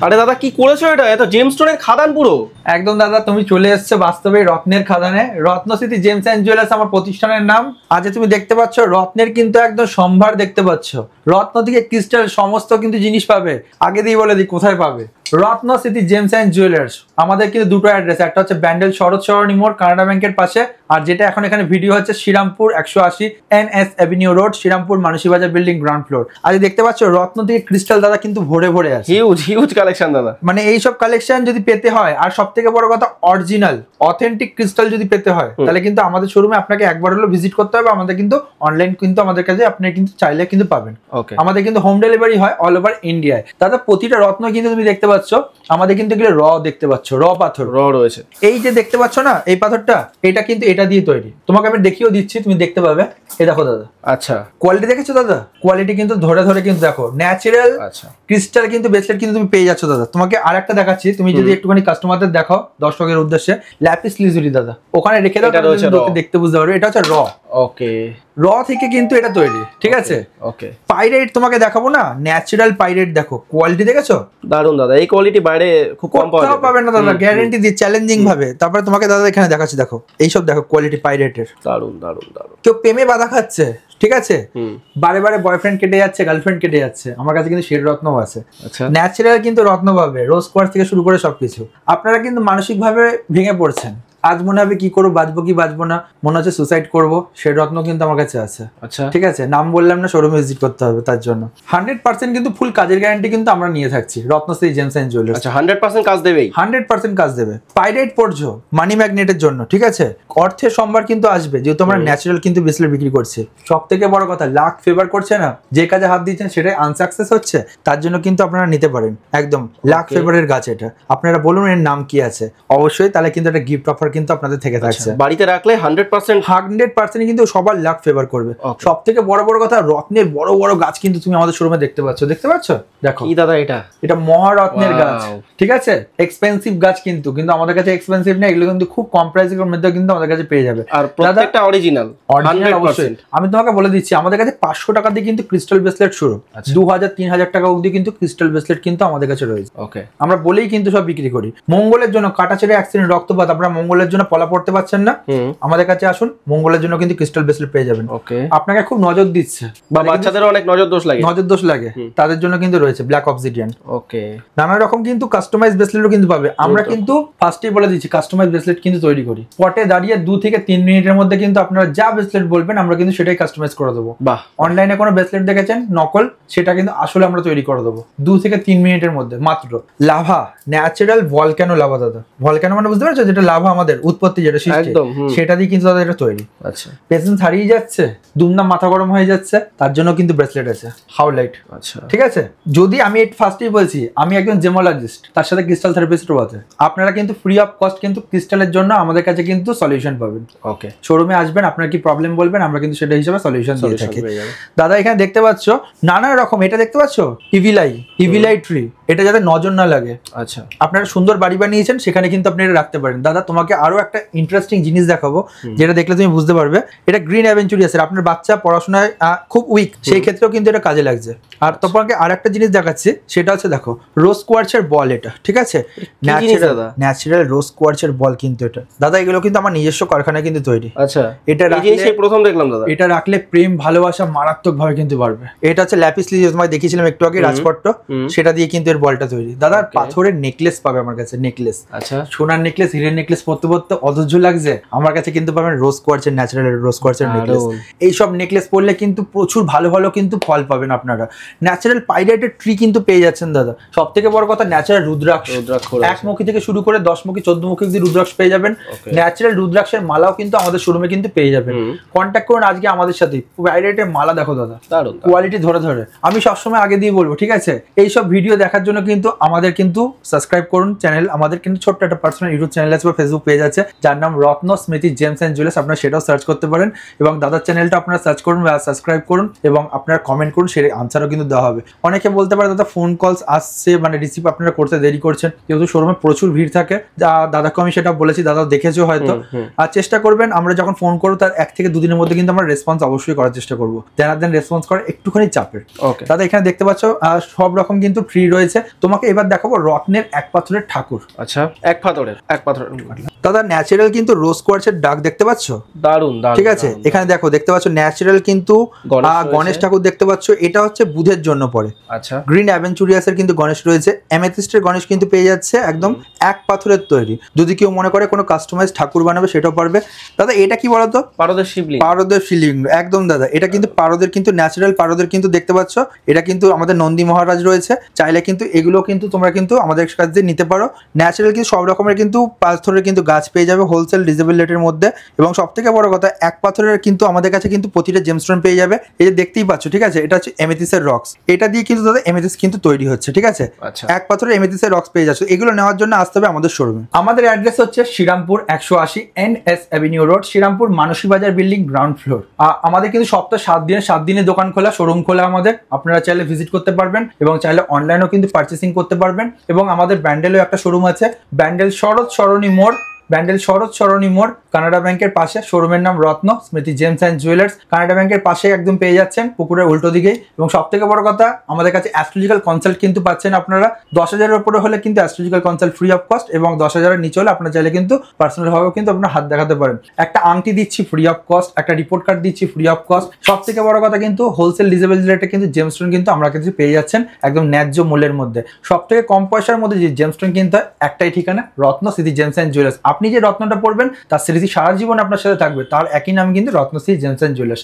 আরে দাদা কি করেছো এটা? এত জেমস্টোনের খাদান পুরো। একদম দাদা, তুমি চলে এসছো বাস্তবে রত্নের খাদানে। রত্নস্মৃতি জেমস অ্যান্ড জুয়েলার্স আমার প্রতিষ্ঠানের নাম। আজ তুমি দেখতে পাচ্ছ রত্নের কিন্তু একদম সম্ভার দেখতে পাচ্ছ। রত্ন থেকে ক্রিস্টাল সমস্ত কিন্তু জিনিস পাবে। আগে দিয়ে বলে দিই কোথায় পাবে। রত্নস্মৃতি জেমস অ্যান্ড জুয়েলার্স আমাদের কিন্তু দুটো অ্যাড্রেস, একটা হচ্ছে ব্যান্ডেল শরৎ সরণী মোড় কানাডা ব্যাংকের পাশে, আর যেটা এখন এখানে ভিডিও হচ্ছে Shrirampur 180 NS avenue road, Shrirampur Manasi Bazar building ground floor. আজ দেখতে পাচ্ছ রত্ন থেকে ক্রিস্টাল দাদা কিন্তু ভরে ভরে আছে। হিউজ কালেকশন দাদা। মানে এইসব কালেকশন যদি পেতে হয়, আর সব থেকে বড় কথা অরিজিনাল অথেন্টিক ক্রিস্টাল যদি পেতে হয়, তাহলে কিন্তু আমাদের শোরুমে আপনাকে একবার হলো ভিজিট করতে হবে। আমাদের কিন্তু অনলাইন কিন্তু আমাদের কাছে আপনি কিন্তু চাইলে কিন্তু পাবেন। আমাদের কিন্তু হোম ডেলিভারি হয় অল ওভার ইন্ডিয়ায়। দাদা প্রতিটা রত্ন কিন্তু তুমি দেখতে পাচ্ছ আমাদের কিন্তু এগুলো র দেখতে পাচ্ছ, র পাথর র রয়েছে। এই যে দেখতে পাচ্ছ না এই পাথরটা, এটা কিন্তু এটা দিয়ে তৈরি। তোমাকে আমি দেখিয়েও দিচ্ছি, তুমি দেখতে পাবে। এই দেখো দাদা, আচ্ছা কোয়ালিটি দেখেছো দাদা? কোয়ালিটি কিন্তু ধরে ধরে কিন্তু দেখো ন্যাচারাল ক্রিস্টাল কিন্তু ব্রেসলেট কিন্তু তুমি পেয়ে যাচ্ছ দাদা। তোমাকে আরেকটা দেখাচ্ছি, তুমি যদি একটুখানি কাস্টমারদের দেখাও দর্শকের উদ্দেশ্যে। ল্যাপিস লিজুরি দাদা ওখানে রেখে দাও, দেখতে বুঝতে পারবে। এটা হচ্ছে র। ওকে, র থেকে কিন্তু এটা তৈরি, ঠিক আছে? ওকে, পাইরেট তোমাকে দেখাবো না, ন্যাচারাল পাইরেট দেখো, কোয়ালিটি দেখেছো? দারুন দাদা, এই কোয়ালিটি বাইরে খুব কম পাবে না দাদা, গ্যারান্টি দিয়ে চ্যালেঞ্জিং ভাবে। তারপরে তোমাকে দাদা এখানে দেখাচ্ছি, দেখো এইসব দেখো কোয়ালিটি পাইরেটের। দারুন দারুন দারুন। কেউ প্রেমে বাধা খাচ্ছে, ঠিক আছে, বারে বারে বয়ফ্রেন্ড কেটে যাচ্ছে, গার্লফ্রেন্ড কেটে যাচ্ছে, আমার কাছে কিন্তু শেড রত্নও আছে। ন্যাচারাল কিন্তু রত্ন পাবে, রোজ কোয়ার্টজ থেকে শুরু করে সবকিছু। আপনারা কিন্তু মানসিক ভাবে ভেঙে পড়ছেন, আজ মনে হবে কি করবো, বাঁচবো কি বাঁচবো না, মনে হচ্ছে সুসাইড করবো, সেই রত্ন কিন্তু আমার কাছে আছে। আচ্ছা ঠিক আছে, নাম বললাম না, শোরুমে ভিজিট করতে হবে তার জন্য। 100% কিন্তু ফুল কাজের গ্যারান্টি কিন্তু আমরা নিয়ে থাকছি রত্নশ্রী জেমস অ্যান্ড জুয়েলার্স। আচ্ছা 100% কাজ দেবেই, 100% কাজ দেবে। পাইরেট পড়ছো মানি ম্যাগনেটের জন্য, ঠিক আছে, অর্থের সম্ভার কিন্তু আসবে, যেহেতু আমরা ন্যাচারাল কিন্তু ব্রেসলেট বিক্রি করছি। সব থেকে বড় কথা লাক ফেভার করছে না, যে কাজে হাত দিচ্ছেন সেটাই আনসাকসেস হচ্ছে, তার জন্য কিন্তু আপনারা নিতে পারেন। একদম লাক ফেভারের গাছ এটা। আপনারা বলুন এর নাম কি আছে, অবশ্যই তাহলে কিন্তু একটা গিফট অফার কিন্তু আপনাদের থেকে থাকছে। বাড়িতে রাখলে 100% কিন্তু সবার লাক ফেভার করবে। সব থেকে বড় বড় কথা, রত্নের বড় বড় গাছ কিন্তু তুমি আমাদের শোরুমে দেখতে পাচ্ছ। দেখো কি দাদা, এটা মহারত্নের গাছ, ঠিক আছে, এক্সপেন্সিভ গাছ কিন্তু আমাদের কাছে এক্সপেন্সিভ না, এগুলো কিন্তু খুব কম প্রাইসের মধ্যে কিন্তু আমাদের কাছে পেয়ে যাবে। আর প্রত্যেকটা অরিজিনাল 100%। আমি তোমাকে বলে দিচ্ছি, আমাদের কাছে 500 টাকা দিয়ে কিন্তু ক্রিস্টাল ব্রেসলেট শুরু, 2000-3000 টাকা অবধি কিন্তু ক্রিস্টাল ব্রেসলেট কিন্তু আমাদের কাছে রয়েছে। ওকে, আমরা বলেই কিন্তু সব বিক্রি করি। মঙ্গলের জন্য কাটাছেড়ে অ্যাক্সিডেন্ট, রক্তপাত, আপনারা মঙ্গলের জন্য পলা পড়তে পারছেন না, আমাদের কাছে আসুন, মঙ্গলের জন্য কিন্তু ক্রিস্টাল ব্রেসলেট পেয়ে যাবেন। ওকে, আপনাকে খুব নজর দিচ্ছে, বা বাচ্চাদের অনেক নজর দোষ লাগে, তাদের জন্য কিন্তু রয়েছে ব্ল্যাক অবসিডিয়ান। ওকে, নানা রকম কিন্তু কাস্টমাইজ ব্রেসলেটও কিন্তু পাবে। আমরা কিন্তু ফার্স্টেই বলে দিচ্ছি কাস্টমাইজ ব্রেসলেট কিন্তু তৈরি করি। পটে দাঁড়িয়ে 2 থেকে 3 মিনিটের মধ্যে কিন্তু আপনারা যা ব্রেসলেট বলবেন আমরা কিন্তু সেটাই কাস্টমাইজ করে দেবো। বাহ, অনলাইনে কোনো ব্রেসলেট দেখেছেন নকল, সেটা কিন্তু আসলে আমরা তৈরি করে দেবো 2 থেকে 3 মিনিটের মধ্যে মাত্র। লাভা, ন্যাচারাল ভলক্যানো লাভা দাদা। ভলক্যানো মানে বুঝতে পারছো, যেটা লাভা আমাদের উৎপত্তি, যেটা সৃষ্টি, সেটা দিয়ে কিন্তু দাদা এটা তৈরি। আচ্ছা, পেশেন্স হারিয়ে যাচ্ছে, দুমদাম মাথা গরম হয়ে যাচ্ছে, তার জন্য কিন্তু ব্রেসলেট আছে হাউলাইট। আচ্ছা, ঠিক আছে। যদি আমি ফার্স্টেই বলছি আমি একজন জেমোলজিস্ট, তার সাথে ক্রিস্টাল থেরাপিস্টও আছে। আপনারা কিন্তু ফ্রি অফ কস্ট কিন্তু ক্রিস্টালের জন্য আমাদের কাছে কিন্তু সলিউশন পাবেন। ওকে, শোরুমে আসবেন, আপনার কি প্রবলেম বলবেন, আমরা কিন্তু সেটা হিসেবে সলিউশন দিয়ে থাকি। দাদা এখানে দেখতে পাচ্ছ নানা রকম, এটা দেখতে পাচ্ছ ইভিলাই ট্রি, এটা যাতে নজর না লাগে। আচ্ছা, আপনারা সুন্দর বাড়ি বানিয়েছেন, সেখানে কিন্তু আপনি এটা রাখতে পারেন। দাদা তোমাকে আরো একটা ইন্টারেস্টিং জিনিস দেখাবো, যেটা দেখলে তুমি বুঝতে পারবে। এটা গ্রিন অ্যাভেঞ্চুরিয়াসের, আপনার বাচ্চা পড়াশোনায় খুব উইক, সেই ক্ষেত্রেও কিন্তু এটা কাজে লাগছে। আর তোমাকে আর একটা জিনিস দেখাচ্ছি, সেটা হচ্ছে দেখো রোজ কোয়ার্টজের বল, এটা ঠিক আছে, ন্যাচারাল রোজ কোয়ার্টজের বল কিন্তু এটা। দাদা এগুলো কিন্তু আমার নিজস্ব কারখানায় কিন্তু তৈরি। আচ্ছা, এটা প্রথম দেখলাম দাদা। এটা রাখলে প্রেম ভালোবাসা মারাত্মক ভাবে কিন্তু বাড়বে। এটা হচ্ছে ল্যাপিস লিজিয়াস, তোমাকে দেখিয়েছিলাম একটু আগে রাজপট্ট, সেটা দিয়ে কিন্তু এর বলটা তৈরি। দাদা পাথরের নেকলেস পাবে আমার কাছে, নেকলেস, আচ্ছা, সোনার নেকলেস, হীরের নেকলেস পরতে পরতে অধৈর্য লাগছে, আমার কাছে কিন্তু পাবেন রোজ কোয়ার্টজের, ন্যাচারাল রোজ কোয়ার্টজের নেকলেস। এইসব নেকলেস পরলে কিন্তু প্রচুর ভালো ভালো কিন্তু ফল পাবেন আপনারা। ন্যাচারাল পাইরেটেড ট্রি কিন্তু পেয়ে যাচ্ছেন দাদা। সব থেকে বড় কথা ন্যাচারাল রুদ্রাক্ষ, একমুখী থেকে শুরু করে 10মুখী 14মুখী অব্দি রুদ্রাক্ষ পেয়ে যাবেন। ন্যাচারাল রুদ্রাক্ষের মালাও কিন্তু আমাদের শোরুমে কিন্তু পেয়ে যাবেন। কন্ট্যাক্ট করুন আজকে আমাদের সাথে। পাইরেটের মালা দেখো দাদা, কোয়ালিটি ধরে ধরে। আমি সবসময় আগে দিয়ে বলবো, ঠিক আছে, এইসব ভিডিও দেখার জন্য কিন্তু আমাদের কিন্তু সাবস্ক্রাইব করুন চ্যানেল। আমাদের কিন্তু ছোট্ট একটা পার্সোনাল ইউটিউব চ্যানেল আছে বা ফেসবুক পেজ আছে, যার নাম রত্নস্মৃতি জেমস অ্যান্ড জুয়েলার্স। আপনারা সেটাও সার্চ করতে পারেন, এবং দাদার চ্যানেলটা আপনারা সার্চ করুন বা সাবস্ক্রাইব করুন, এবং আপনারা কমেন্ট করুন, সেই আনসারও কিন্তু দেওয়া হবে। অনেকে বলতে পারে দাদা ফোন কলস আসছে, মানে রিসিভ আপনারা করতে দেরি করছেন, যেহেতু শোরুমে প্রচুর ভিড় থাকে। দাদাকে আমি সেটা বলেছি, দাদা দেখেছো হয়তো। আর চেষ্টা করবেন আমরা যখন ফোন করবো তার 1 থেকে 2 দিনের মধ্যে কিন্তু আমরা রেসপন্স অবশ্যই করার চেষ্টা করবো। দেন রেসপন্স করে একটুখানি চাপের। দাদা এখানে দেখতে পাচ্ছ সব রকম কিন্তু ট্রি রয়েছে, তোমাকে এবার দেখাবো রত্নের এক পাথরের ঠাকুর। আচ্ছা, এক পাথরের দাদা ন্যাচারাল কিন্তু রোজ কোয়ার্টসের দাগ দেখতে পাচ্ছ, দারুন দারুন। ঠিক আছে, এখানে দেখো দেখতে পাচ্ছ ন্যাচারাল কিন্তু গণেশ ঠাকুর দেখতে পাচ্ছ, এটা হচ্ছে বুধের জন্য পড়ে। আচ্ছা, গ্রিন অ্যাভেঞ্চুরিয়াসের কিন্তু গণেশ রয়েছে, অ্যামেথিস্টের গণেশ কিন্তু পেয়ে যাচ্ছে একদম এক পাথরের তৈরি। যদি কেউ মনে করে কোনো কাস্টমাইজ ঠাকুর বানাবে সেটাও পারবে। দাদা এটা কি বলতো? পারদের শিবলিঙ্গ। পারদের শিবলিঙ্গ, একদম দাদা। এটা কিন্তু পারদের কিন্তু ন্যাচারাল পারদের কিন্তু দেখতে পাচ্ছ, এটা কিন্তু আমাদের নন্দী মহারাজ রয়েছে। চাইলে কিন্তু এগুলো কিন্তু তোমরা কিন্তু আমাদের কাছ থেকে নিতে পারো। ন্যাচারাল কিন্তু সব রকমের কিন্তু পাথরের কিন্তু গাছ পেয়ে যাবে হোলসেল রিজনেবল রেটের মধ্যে। এবং সব থেকে বড় কথা, এক পাথরের কিন্তু আমাদের কাছে কিন্তু প্রতিটা জেমস্টোন পেয়ে যাবে। এই যে দেখতেই পাচ্ছ, ঠিক আছে, এটা হচ্ছে এমেথিসের রক্স। এটা দিয়ে কিন্তু দাদা এমেথিস কিন্তু তৈরি হচ্ছে, ঠিক আছে। এক পাথরের এমেথিসের রক্স পেয়ে যাচ্ছে। এগুলো নেওয়ার জন্য আসতে হবে আমাদের শোরুমে। আমাদের অ্যাড্রেস হচ্ছে Shrirampur 180 NS avenue road, Shrirampur Manasi Bazar building, ground floor. আমাদের কিন্তু সপ্তাহে 7 দিনে দোকান খোলা, শোরুম খোলা আমাদের। আপনারা চাইলে ভিজিট করতে পারবেন এবং চাইলে অনলাইনেও কিন্তু পারচেসিং করতে পারবেন। এবং আমাদের ব্যান্ডেলেও একটা শোরুম আছে, ব্যান্ডেল শরৎ সরণী মোড়, কানাডা ব্যাংকের পাশে। শোরুমের নাম রত্ন স্মৃতি জেমস অ্যান্ড জুয়েলার্স। কানাডা ব্যাংকের পাশে একদম পেয়ে যাচ্ছেন, পুকুরের উল্টো দিকেই। এবং সব থেকে বড় কথা, আমাদের কাছে অ্যাস্ট্রোলজিক্যাল কনসাল্ট কিন্তু পাচ্ছেন আপনারা। 10,000-এর উপরে হলে কিন্তু astrological consult free of cost, এবং 10,000-এর নিচে হলে আপনারা চাইলে কিন্তু পার্সোনাল ভাবেও কিন্তু আপনার হাত দেখাতে পারেন। একটা আংটি দিচ্ছি ফ্রি অফ কস্ট, একটা রিপোর্ট কার্ড দিচ্ছি ফ্রি অফ কস্ট। সব থেকে বড় কথা কিন্তু হোলসেল রিজনেবল রেটে কিন্তু জেমস্টোন কিন্তু আমরা কিন্তু পেয়ে যাচ্ছেন একদম ন্যায্য মূল্যের মধ্যে। সব থেকে কম পয়সার মধ্যে যে জেমস্টোন কিন্তু একটাই ঠিকানা, রত্ন স্মৃতি জেমস অ্যান্ড জুয়েলার্স। আপনি যে রত্নটা পড়বেন তার স্মৃতি সারা জীবন আপনার সাথে থাকবে, তার একই নাম কিন্তু রত্নশ্রী জেমস অ্যান্ড জুয়েলার্স।